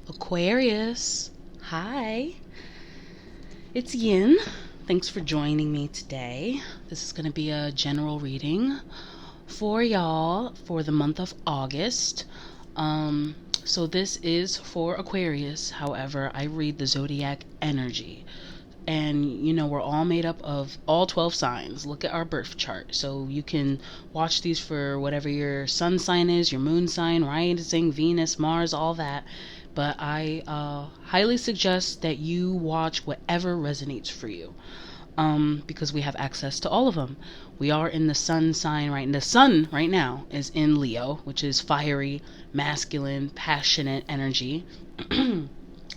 Aquarius, hi, it's Yin. Thanks for joining me today. This is going to be a general reading for y'all for the month of August. So this is for Aquarius. However, I read the zodiac energy. And we're all made up of all 12 signs. Look at our birth chart. So you can watch these for whatever your sun sign is, your moon sign, rising, Venus, Mars, all that. But I highly suggest that you watch whatever resonates for you, because we have access to all of them. We are in the sun sign right now. The sun right now is in Leo, which is fiery, masculine, passionate energy.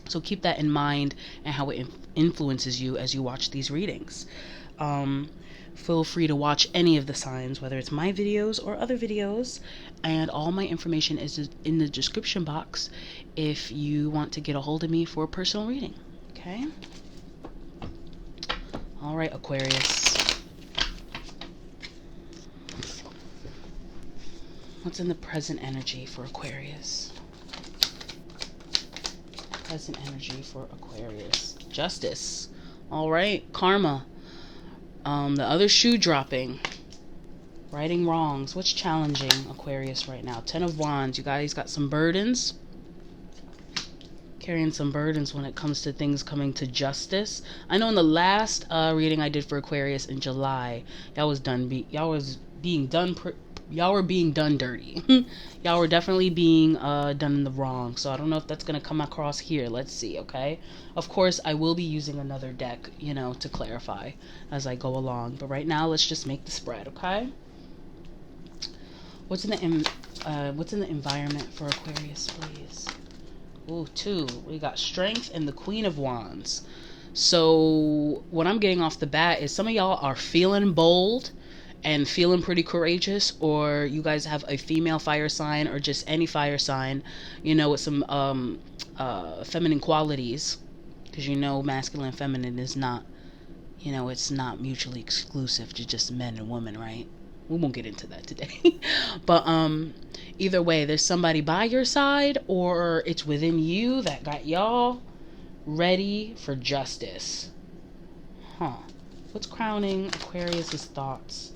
So keep that in mind and how it influences you as you watch these readings. Feel free to watch any of the signs, whether it's my videos or other videos, and all my information is in the description box if you want to get a hold of me for a personal reading. Okay? All right, Aquarius. What's in the present energy for Aquarius? Present energy for Aquarius. Justice. All right. Karma. The other shoe dropping. Righting wrongs. What's challenging Aquarius right now? 10 of Wands. You guys got some burdens. Carrying some burdens when it comes to things coming to justice. I know in the last reading I did for Aquarius in July, y'all were being done dirty. Y'all were definitely being done in the wrong. So I don't know if that's going to come across here. Let's see, okay? Of course, I will be using another deck, to clarify as I go along. But right now, let's just make the spread, okay? What's in the environment for Aquarius, please? Ooh, 2. We got Strength and the Queen of Wands. So what I'm getting off the bat is some of y'all are feeling bold and feeling pretty courageous, or you guys have a female fire sign or just any fire sign, with some feminine qualities, because masculine and feminine is not, it's not mutually exclusive to just men and women, right? We won't get into that today. But either way, there's somebody by your side, or it's within you that got y'all ready for justice. What's crowning Aquarius's thoughts?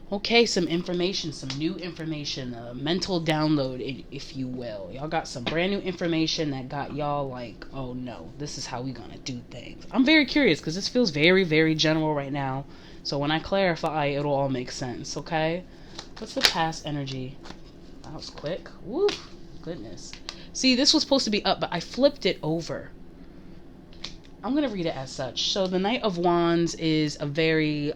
Okay, some information, some new information, a mental download, if you will. Y'all got some brand new information that got y'all like, oh no, this is how we gonna do things. I'm very curious because this feels very, very general right now. So when I clarify, it'll all make sense, okay? What's the past energy? That was quick. Woo, goodness. See, this was supposed to be up, but I flipped it over. I'm going to read it as such. So the Knight of Wands is a very,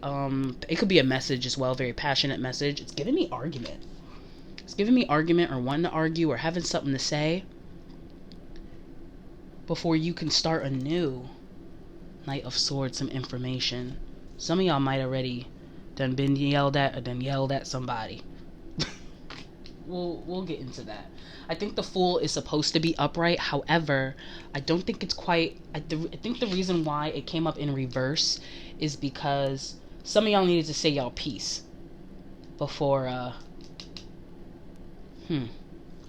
it could be a message as well, very passionate message. It's giving me argument. It's giving me argument or wanting to argue or having something to say before you can start anew. Knight of Swords, some information. Some of y'all might already done been yelled at or done yelled at somebody. We'll get into that. I think the Fool is supposed to be upright. However, I don't think it's quite. I think the reason why it came up in reverse is because some of y'all needed to say y'all piece before.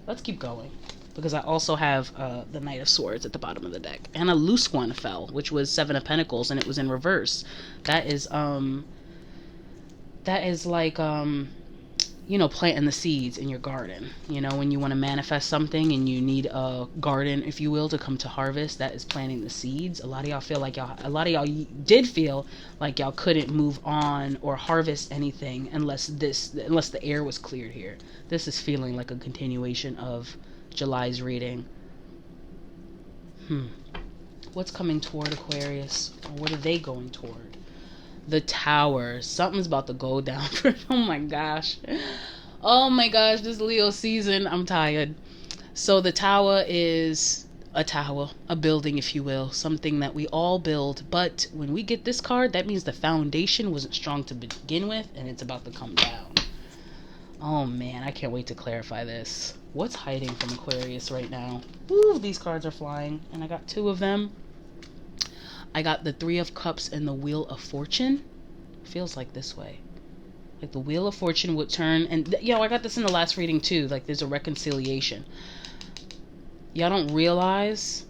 Let's keep going, because I also have the Knight of Swords at the bottom of the deck, and a loose one fell, which was 7 of Pentacles, and it was in reverse. That is like planting the seeds in your garden. When you want to manifest something and you need a garden, if you will, to come to harvest, that is planting the seeds. A lot of y'all did feel like y'all couldn't move on or harvest anything unless the air was cleared here. This is feeling like a continuation of July's reading. What's coming toward Aquarius? Or what are they going toward? The Tower. Something's about to go down for. Oh my gosh, this Leo season, I'm tired. So the Tower is a tower, a building, if you will, something that we all build. But when we get this card, that means the foundation wasn't strong to begin with, and it's about to come down. Oh man, I can't wait to clarify this. What's hiding from Aquarius right now? Ooh, these cards are flying, and I got 2 of them. I got the 3 of Cups and the Wheel of Fortune. Feels like this way. Like the Wheel of Fortune would turn. And I got this in the last reading too. Like there's a reconciliation. Y'all don't realize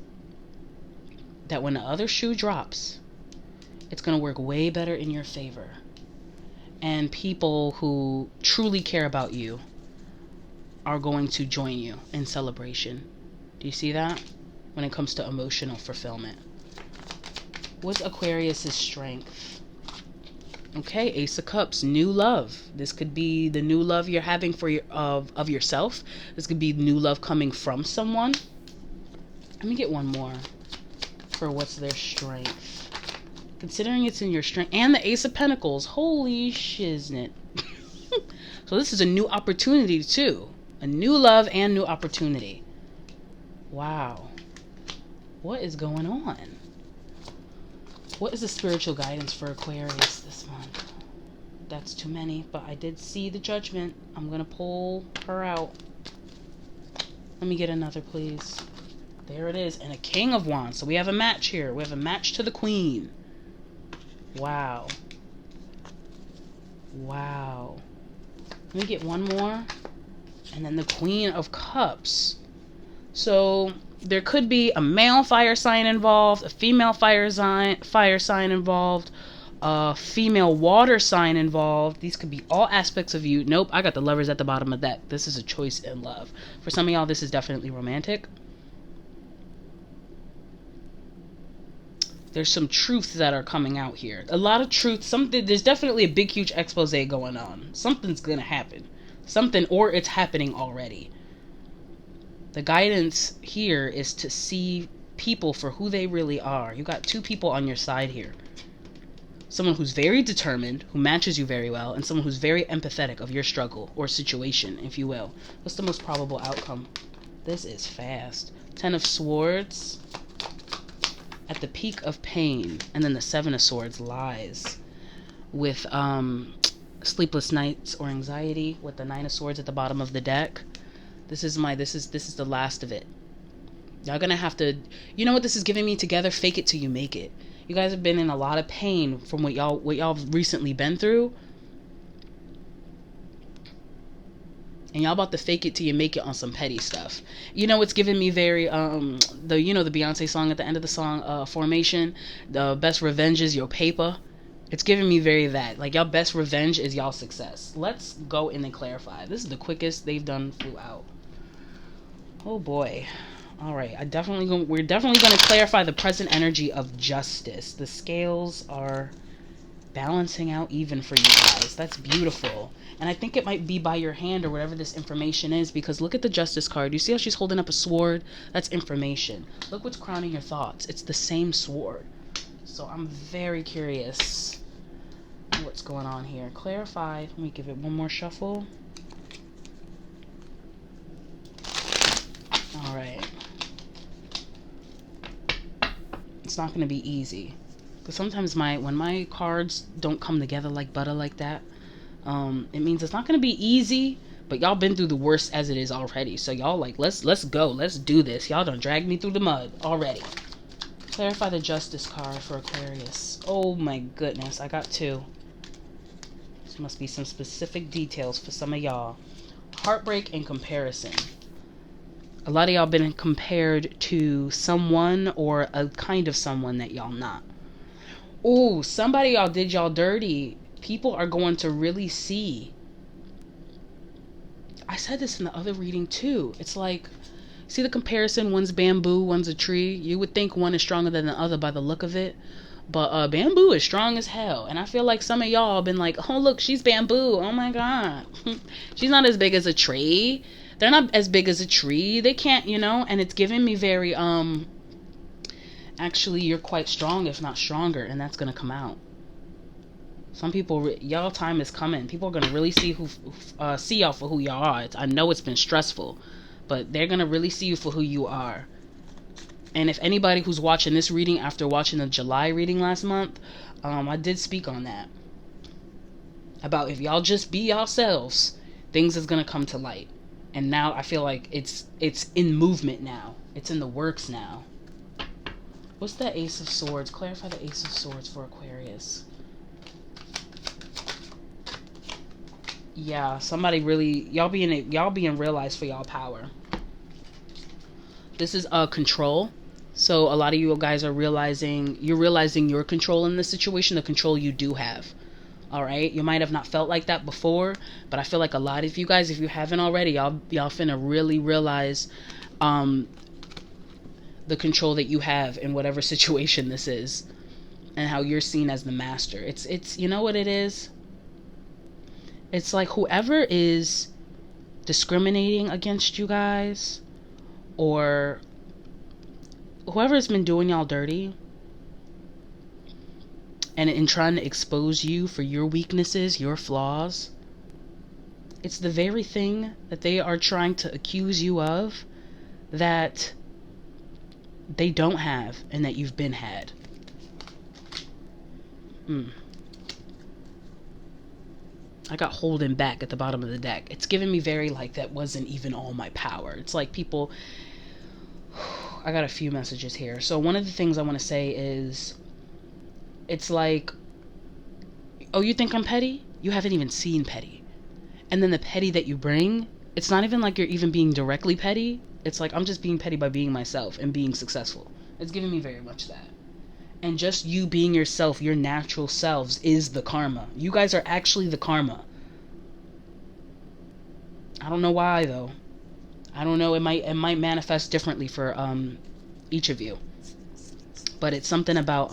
that when the other shoe drops, it's going to work way better in your favor. And people who truly care about you are going to join you in celebration. Do you see that? When it comes to emotional fulfillment. What's Aquarius's strength? Okay, Ace of Cups, new love. This could be the new love you're having for of yourself. This could be new love coming from someone. Let me get one more for what's their strength. Considering it's in your strength. And the Ace of Pentacles. Holy shiznit. So this is a new opportunity too. A new love and new opportunity. Wow. What is going on? What is the spiritual guidance for Aquarius this month? That's too many, but I did see the Judgment. I'm going to pull her out. Let me get another, please. There it is. And a King of Wands. So we have a match here. We have a match to the Queen. Wow. Wow. Let me get one more. And then the Queen of Cups. So there could be a male fire sign involved, a female fire sign involved, a female water sign involved. These could be all aspects of you. Nope, I got the Lovers at the bottom of that. This is a choice in love. For some of y'all, this is definitely romantic. There's some truths that are coming out here. A lot of truth. There's definitely a big, huge expose going on. Something's going to happen. Something, or it's happening already. The guidance here is to see people for who they really are. You got two people on your side here. Someone who's very determined, who matches you very well, and someone who's very empathetic of your struggle or situation, if you will. What's the most probable outcome? This is fast. 10 of Swords. At the peak of pain. And then the 7 of Swords, lies. With sleepless nights or anxiety. With the 9 of Swords at the bottom of the deck. This is the last of it. Y'all gonna have to, you know what this is giving me together? Fake it till you make it. You guys have been in a lot of pain from what y'all recently been through. And y'all about to fake it till you make it on some petty stuff. You know, it's giving me very, the Beyonce song at the end of the song, Formation. The best revenge is your paper. It's giving me very that. Like, y'all best revenge is y'all success. Let's go in and clarify. This is the quickest they've done flew out. Oh boy. Alright, we're definitely going to clarify the present energy of justice. The scales are balancing out even for you guys. That's beautiful. And I think it might be by your hand or whatever this information is, because look at the Justice card. You see how she's holding up a sword? That's information. Look what's crowning your thoughts. It's the same sword. So I'm very curious what's going on here. Clarify. Let me give it one more shuffle. Alright. It's not going to be easy. Because sometimes when my cards don't come together like butter like that, it means it's not going to be easy, but y'all been through the worst as it is already. So y'all like, let's go. Let's do this. Y'all done dragged me through the mud already. Clarify the Justice card for Aquarius. Oh my goodness. I got 2. This must be some specific details for some of y'all. Heartbreak and comparison. A lot of y'all been compared to someone or a kind of someone that y'all not. Oh, somebody y'all did y'all dirty. People are going to really see. I said this in the other reading too. It's like, see the comparison? One's bamboo, one's a tree. You would think one is stronger than the other by the look of it. But bamboo is strong as hell. And I feel like some of y'all have been like, oh, look, she's bamboo. Oh, my God. She's not as big as a tree. They're not as big as a tree. They can't, and it's giving me very, actually, you're quite strong, if not stronger. And that's going to come out. Some people, y'all time is coming. People are going to really see see y'all for who y'all are. I know it's been stressful, but they're going to really see you for who you are. And if anybody who's watching this reading after watching the July reading last month, I did speak on that. About if y'all just be yourselves, things is going to come to light. And now I feel like it's in movement now. It's in the works now. What's the Ace of Swords? Clarify the Ace of Swords for Aquarius. Yeah, somebody really, y'all being realized for y'all power. This is control. So a lot of you guys are realizing your control in this situation, the control you do have. All right, you might have not felt like that before, but I feel like a lot of you guys, if you haven't already, y'all finna really realize the control that you have in whatever situation this is, and how you're seen as the master. It's you know what it is? It's like whoever is discriminating against you guys, or whoever's been doing y'all dirty, and in trying to expose you for your weaknesses, your flaws, it's the very thing that they are trying to accuse you of that they don't have and that you've been had. I got holding back at the bottom of the deck. It's giving me very like that wasn't even all my power. It's like people... I got a few messages here. So one of the things I want to say is, it's like, oh, you think I'm petty? You haven't even seen petty. And then the petty that you bring, it's not even like you're even being directly petty. It's like I'm just being petty by being myself and being successful. It's giving me very much that. And just you being yourself, your natural selves, is the karma. You guys are actually the karma. I don't know why though. I don't know. It might manifest differently for each of you. But it's something about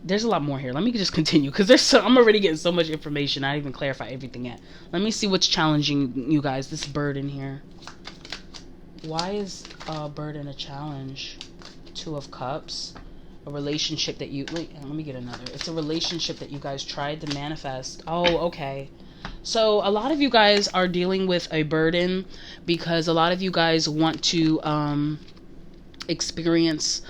there's a lot more here. Let me just continue, because I'm already getting so much information. I didn't even clarify everything yet. Let me see what's challenging you guys. This burden here. Why is burden a challenge? Two of Cups. A relationship that you... Wait, let me get another. It's a relationship that you guys tried to manifest. Oh, okay. So a lot of you guys are dealing with a burden because a lot of you guys want to experience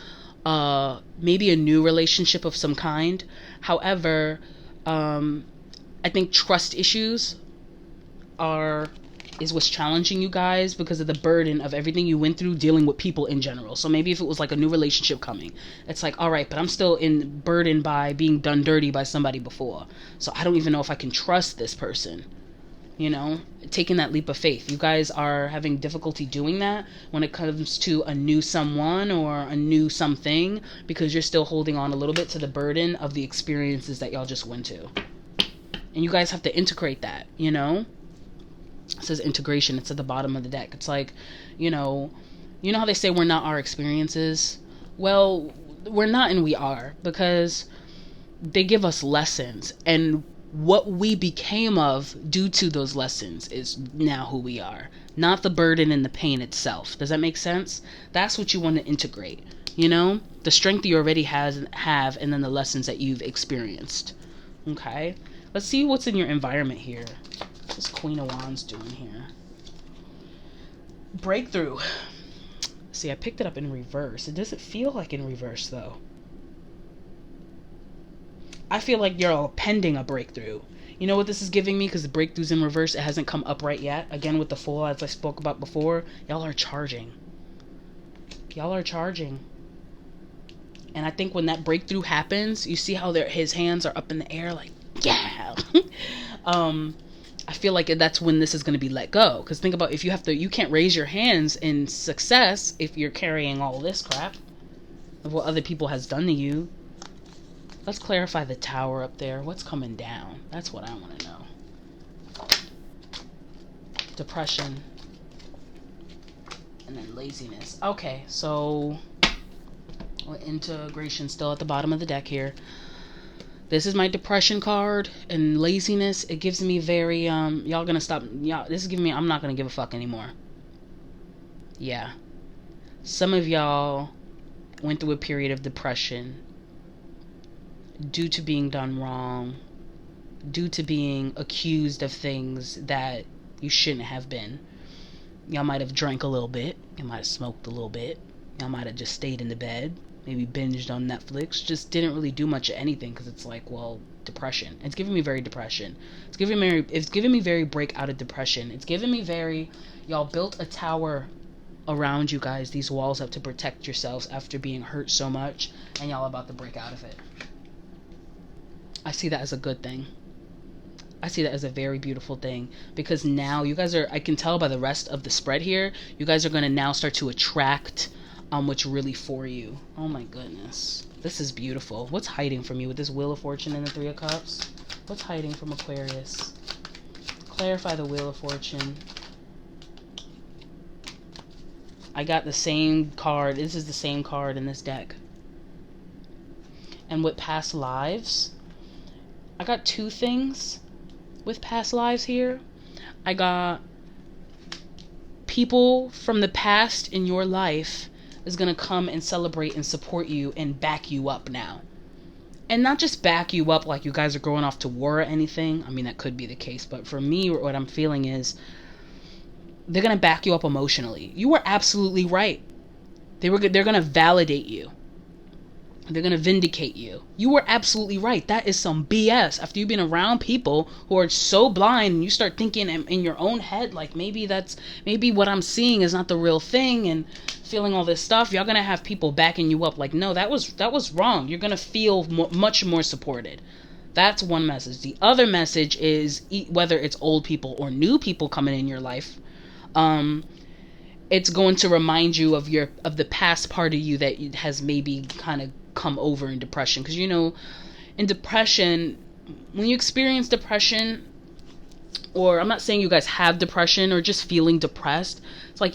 maybe a new relationship of some kind. However, I think trust issues is what's challenging you guys because of the burden of everything you went through dealing with people in general. So maybe if it was like a new relationship coming, it's like, all right, but I'm still burdened by being done dirty by somebody before. So I don't even know if I can trust this person. You know, taking that leap of faith. You guys are having difficulty doing that when it comes to a new someone or a new something, because you're still holding on a little bit to the burden of the experiences that y'all just went to. And you guys have to integrate that, you know? It says integration. It's at the bottom of the deck. It's like, you know how they say we're not our experiences? Well, we're not, and we are, because they give us lessons, and what we became of due to those lessons is now who we are, not the burden and the pain itself. Does that make sense? That's what you want to integrate, you know, the strength you already have, and then the lessons that you've experienced. Okay, let's see what's in your environment here. What's Queen of Wands doing here? Breakthrough. See, I picked it up in reverse. It doesn't feel like in reverse though. I feel like you're all pending a breakthrough. You know what this is giving me? Because the breakthrough's in reverse. It hasn't come upright yet. Again, with the Fool, as I spoke about before, y'all are charging. Y'all are charging. And I think when that breakthrough happens, you see how his hands are up in the air like, yeah. I feel like that's when this is going to be let go. Because think about, if you can't raise your hands in success if you're carrying all this crap of what other people has done to you. Let's clarify the Tower up there. What's coming down? That's what I want to know. Depression. And then laziness. Okay, so integration still at the bottom of the deck here. This is my depression card, and laziness, it gives me very, y'all gonna stop, this is giving me, I'm not gonna give a fuck anymore. Yeah. Some of y'all went through a period of depression due to being done wrong, due to being accused of things that you shouldn't have been. Y'all might have drank a little bit, you might have smoked a little bit, y'all might have just stayed in the bed, maybe binged on Netflix, just didn't really do much of anything because it's like, well, depression. It's giving me very depression. It's giving me very break out of depression. It's giving me very, y'all built a tower around you guys, these walls up to protect yourselves after being hurt so much, and y'all about to break out of it. I see that as a good thing. I see that as a very beautiful thing, because now you guys are, I can tell by the rest of the spread here, you guys are going to now start to attract what's really for you. Oh my goodness. This is beautiful. What's hiding from you with this Wheel of Fortune and the Three of Cups? What's hiding from Aquarius? Clarify the Wheel of Fortune. I got the same card. This is the same card in this deck. And with past lives, I got two things with past lives here. I got people from the past in your life is going to come and celebrate and support you and back you up now. And not just back you up like you guys are going off to war or anything. I mean, that could be the case. But for me, what I'm feeling is they're going to back you up emotionally. You were absolutely right. They're going to validate you. They're going to vindicate you. You were absolutely right. That is some BS. After you've been around people who are so blind and you start thinking in your own head, like maybe what I'm seeing is not the real thing, and feeling all this stuff, you're going to have people backing you up like, no, that was wrong. You're going to feel much more supported. That's one message. The other message is, whether it's old people or new people coming in your life, it's going to remind you of the past part of you that has maybe kind of come over in depression. Because, you know, in depression, when you experience depression, or I'm not saying you guys have depression or just feeling depressed, it's like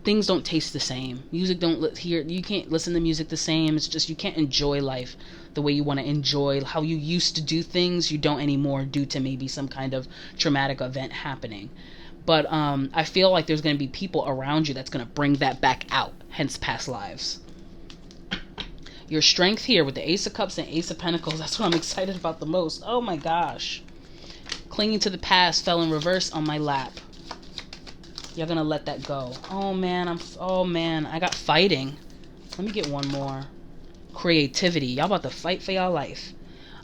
things don't taste the same. You can't listen to music the same. It's just, you can't enjoy life the way you want to enjoy. How you used to do things, you don't anymore, due to maybe some kind of traumatic event happening. But I feel like there's going to be people around you that's going to bring that back out, hence past lives. Your strength here with the Ace of Cups and Ace of Pentacles, that's what I'm excited about the most. Oh my gosh. Clinging to the past fell in reverse on my lap. You're going to let that go. Oh man, I got fighting. Let me get one more. Creativity. Y'all about to fight for y'all life.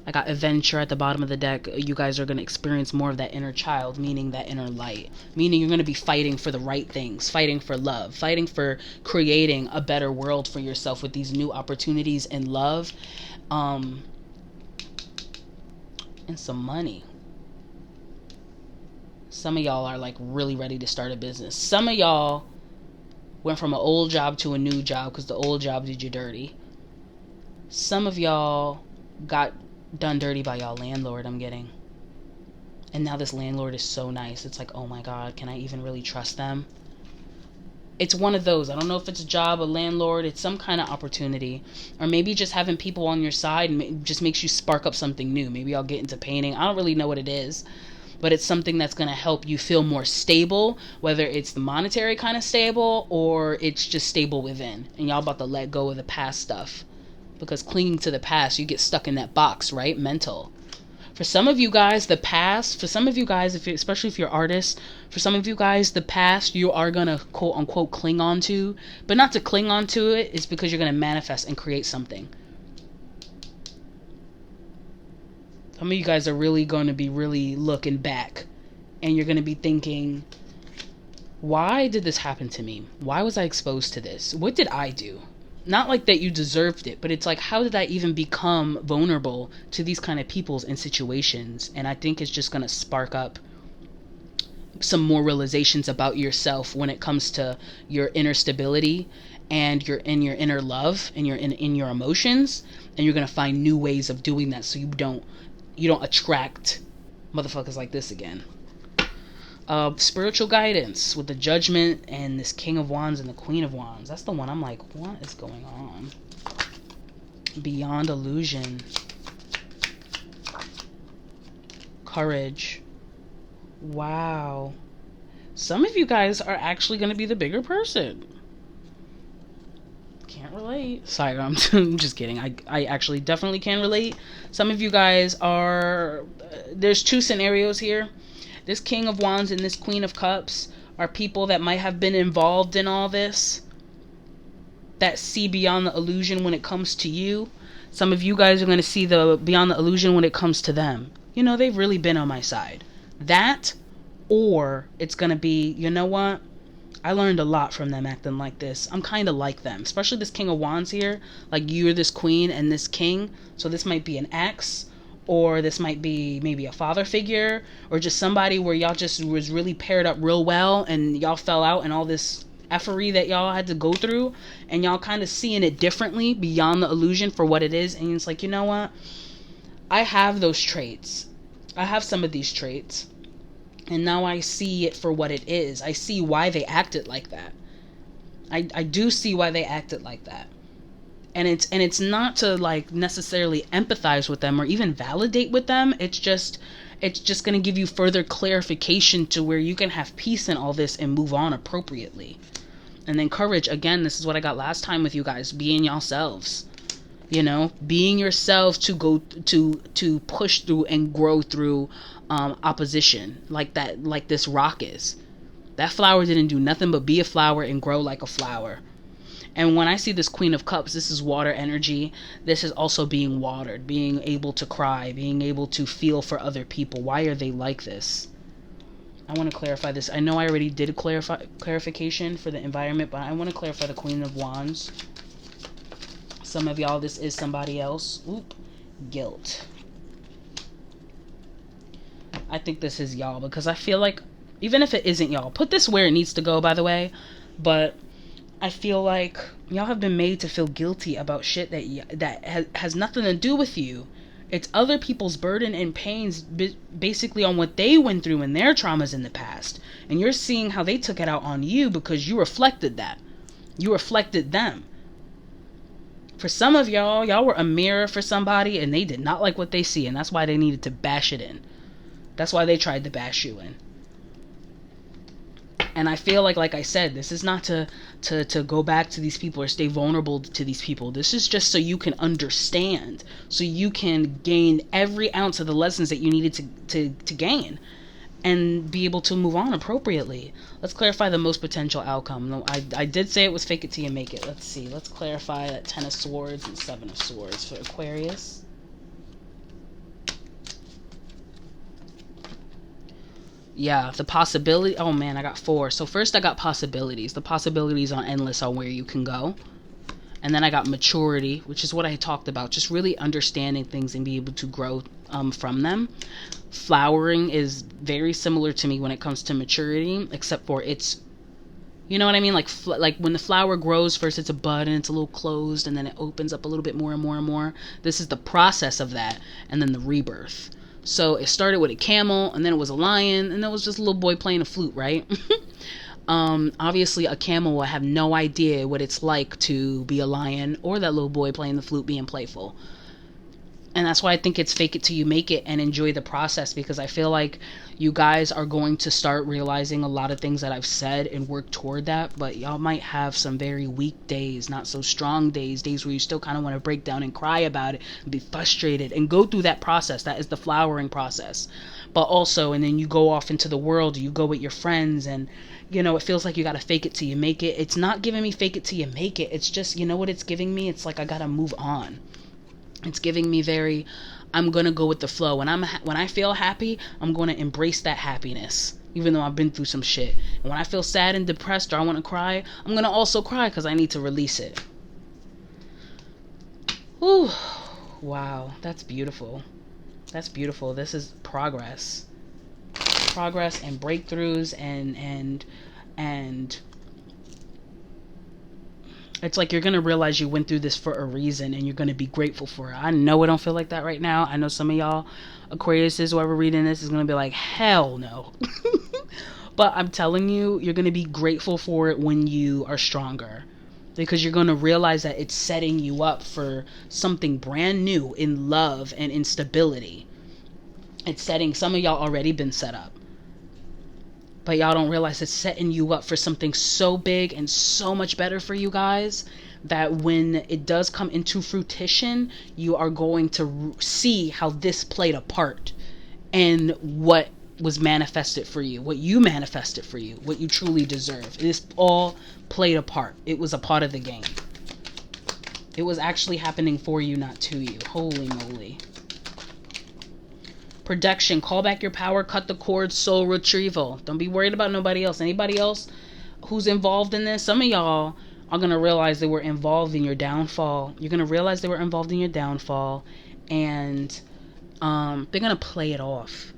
I got adventure at the bottom of the deck. You guys are going to experience more of that inner child, meaning that inner light. Meaning you're going to be fighting for the right things, fighting for love, fighting for creating a better world for yourself with these new opportunities and love. And some money. Some of y'all are like really ready to start a business. Some of y'all went from an old job to a new job because the old job did you dirty. Some of y'all got done dirty by y'all landlord, I'm getting. And now this landlord is so nice. It's like, oh my God, can I even really trust them? It's one of those. I don't know if it's a job, a landlord, it's some kind of opportunity. Or maybe just having people on your side just makes you spark up something new. Maybe I'll get into painting. I don't really know what it is. But it's something that's going to help you feel more stable, whether it's the monetary kind of stable or it's just stable within. And y'all about to let go of the past stuff. Because clinging to the past, you get stuck in that box, right? Mental. For some of you guys, the past, for some of you guys, especially if you're artists, for some of you guys, the past you are going to quote unquote cling on to. But not to cling on to it, it's because you're going to manifest and create something. Some of you guys are really going to be really looking back. And you're going to be thinking, why did this happen to me? Why was I exposed to this? What did I do? Not like that you deserved it, but it's like, how did I even become vulnerable to these kind of peoples and situations? And I think it's just going to spark up some more realizations about yourself when it comes to your inner stability and your inner love and in your emotions. And you're going to find new ways of doing that so you don't attract motherfuckers like this again. Spiritual guidance with the Judgment and this King of Wands and the Queen of Wands. That's the one I'm like, what is going on? Beyond illusion. Courage. Wow. Some of you guys are actually going to be the bigger person. Can't relate. Sorry, I'm just kidding. I actually definitely can relate. Some of you guys are... there's two scenarios here. This King of Wands and this Queen of Cups are people that might have been involved in all this, that see beyond the illusion when it comes to you. Some of you guys are going to see the beyond the illusion when it comes to them. You know, they've really been on my side. That, or it's going to be, you know what? I learned a lot from them acting like this. I'm kind of like them, especially this King of Wands here. Like, you're this Queen and this King. So this might be an ex, or this might be maybe a father figure, or just somebody where y'all just was really paired up real well and y'all fell out and all this effery that y'all had to go through, and y'all kind of seeing it differently beyond the illusion for what it is. And it's like, you know what, I have those traits, I have some of these traits, and now I see it for what it is. I see why they acted like that. I do see why they acted like that. And it's not to like necessarily empathize with them or even validate with them. It's just going to give you further clarification to where you can have peace in all this and move on appropriately. And then courage, again, this is what I got last time with you guys, being yourselves. You know, being yourselves to go to push through and grow through opposition like that, like this rock is. That flower didn't do nothing but be a flower and grow like a flower. And when I see this Queen of Cups, this is water energy. This is also being watered, being able to cry, being able to feel for other people. Why are they like this? I want to clarify this. I know I already did a clarification for the environment, but I want to clarify the Queen of Wands. Some of y'all, this is somebody else. Oop. Guilt. I think this is y'all, because I feel like, even if it isn't y'all, put this where it needs to go, by the way, but I feel like y'all have been made to feel guilty about shit that has nothing to do with you. It's other people's burden and pains basically on what they went through and their traumas in the past. And you're seeing how they took it out on you because you reflected that. You reflected them. For some of y'all were a mirror for somebody and they did not like what they see, and that's why they needed to bash it in. That's why they tried to bash you in. And I feel like I said, this is not to go back to these people or stay vulnerable to these people. This is just so you can understand, so you can gain every ounce of the lessons that you needed to gain and be able to move on appropriately. Let's clarify the most potential outcome. I did say it was fake it till you make it. Let's see. Let's clarify that 10 of Swords and 7 of Swords for Aquarius. Yeah, the possibility. Oh man, I got 4. So first I got possibilities. The possibilities are endless on where you can go. And then I got maturity, which is what I talked about. Just really understanding things and be able to grow from them. Flowering is very similar to me when it comes to maturity, except for it's, you know what I mean? Like when the flower grows, first it's a bud and it's a little closed, and then it opens up a little bit more and more and more. This is the process of that, and then the rebirth. So it started with a camel, and then it was a lion, and then it was just a little boy playing a flute, right? Obviously a camel will have no idea what it's like to be a lion or that little boy playing the flute being playful. And that's why I think it's fake it till you make it and enjoy the process, because I feel like you guys are going to start realizing a lot of things that I've said and work toward that. But y'all might have some very weak days, not so strong days where you still kind of want to break down and cry about it and be frustrated and go through that process. That is the flowering process. But also, and then you go off into the world, you go with your friends, and you know, it feels like you got to fake it till you make it. It's not giving me fake it till you make it. It's just, you know what it's giving me? It's like I got to move on. It's giving me very, I'm going to go with the flow. When I feel happy, I'm going to embrace that happiness, even though I've been through some shit. And when I feel sad and depressed or I want to cry, I'm going to also cry because I need to release it. Ooh, wow, that's beautiful. That's beautiful. This is progress. Progress and breakthroughs and it's like you're going to realize you went through this for a reason and you're going to be grateful for it. I know I don't feel like that right now. I know some of y'all Aquariuses, whoever reading this, is going to be like, hell no. But I'm telling you, you're going to be grateful for it when you are stronger. Because you're going to realize that it's setting you up for something brand new in love and in stability. It's setting, some of y'all already been set up. But y'all don't realize it's setting you up for something so big and so much better for you guys that when it does come into fruition, you are going to see how this played a part and what was manifested for you, what you manifested for you, what you truly deserve. This all played a part. It was a part of the game. It was actually happening for you, not to you. Holy moly. Protection, call back your power, cut the cord, soul retrieval. Don't be worried about nobody else. Anybody else who's involved in this, some of y'all are going to realize they were involved in your downfall. You're going to realize they were involved in your downfall. And they're gonna play it off.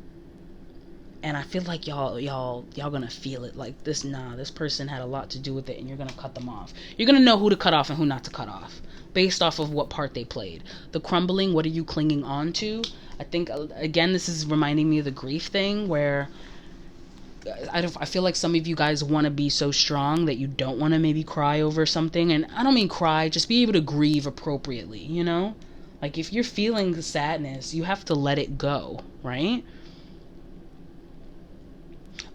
And I feel like y'all gonna feel it. Like this person had a lot to do with it, and you're gonna cut them off. You're gonna know who to cut off and who not to cut off based off of what part they played. The crumbling, what are you clinging on to? I think, again, this is reminding me of the grief thing, where I feel like some of you guys want to be so strong that you don't want to maybe cry over something. And I don't mean cry, just be able to grieve appropriately, you know? Like, if you're feeling sadness, you have to let it go, right?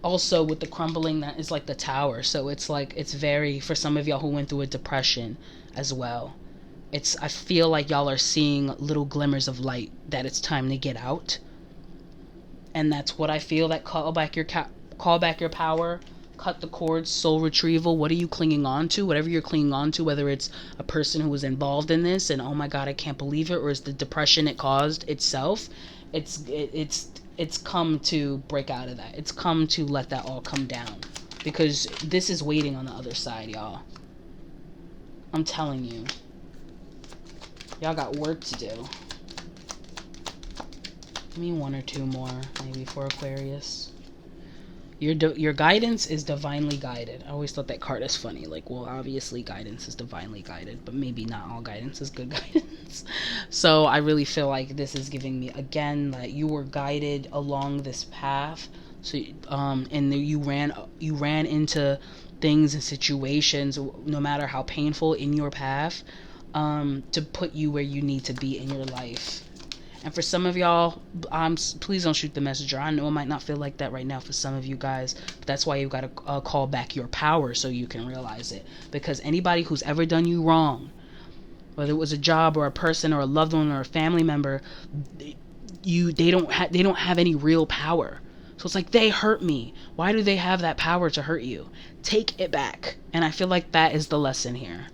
Also, with the crumbling, that is like the tower. So it's like, it's very, for some of y'all who went through a depression as well, I feel like y'all are seeing little glimmers of light, that it's time to get out. And that's what I feel, that call back your power, cut the cords, soul retrieval. What are you clinging on to? Whatever you're clinging on to, whether it's a person who was involved in this and, oh my God, I can't believe it, or is the depression it caused itself, it's come to break out of that. It's come to let that all come down, because this is waiting on the other side, y'all. I'm telling you, y'all got work to do. Give me one or two more, maybe, for Aquarius. Your guidance is divinely guided. I always thought that card is funny. Like, well, obviously guidance is divinely guided, but maybe not all guidance is good guidance. So I really feel like this is giving me, again, that you were guided along this path. So, and you ran into things and situations, no matter how painful, in your path, to put you where you need to be in your life. And for some of y'all, please don't shoot the messenger. I know it might not feel like that right now for some of you guys, but that's why you've got to call back your power, so you can realize it. Because anybody who's ever done you wrong, whether it was a job or a person or a loved one or a family member, they don't have any real power. So it's like, they hurt me. Why do they have that power to hurt you? Take it back. And I feel like that is the lesson here.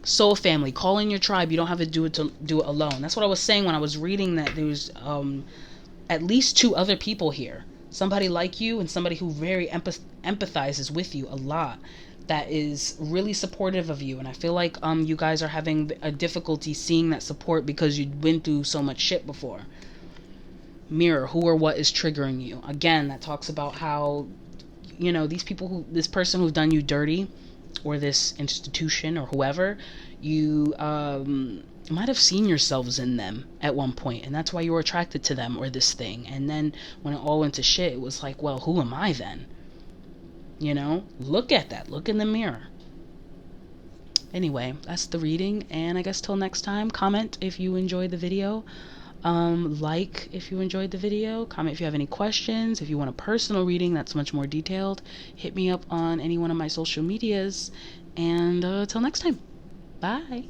Soul family, call in your tribe. You don't have to do it alone. That's what I was saying when I was reading, that there's at least two other people here. Somebody like you, and somebody who very empathizes with you a lot, that is really supportive of you. And I feel like you guys are having a difficulty seeing that support because you've been through so much shit before. Mirror, who or what is triggering you? Again, that talks about how, you know, this person who's done you dirty, or this institution, or whoever, you might have seen yourselves in them at one point, and that's why you were attracted to them or this thing. And then when it all went to shit, it was like, well, who am I then? You know, look at that. Look in the mirror. Anyway, that's the reading, and I guess till next time, comment if you enjoyed the video. Like if you enjoyed the video, comment if you have any questions. If you want a personal reading that's much more detailed, hit me up on any one of my social medias. And till next time, bye.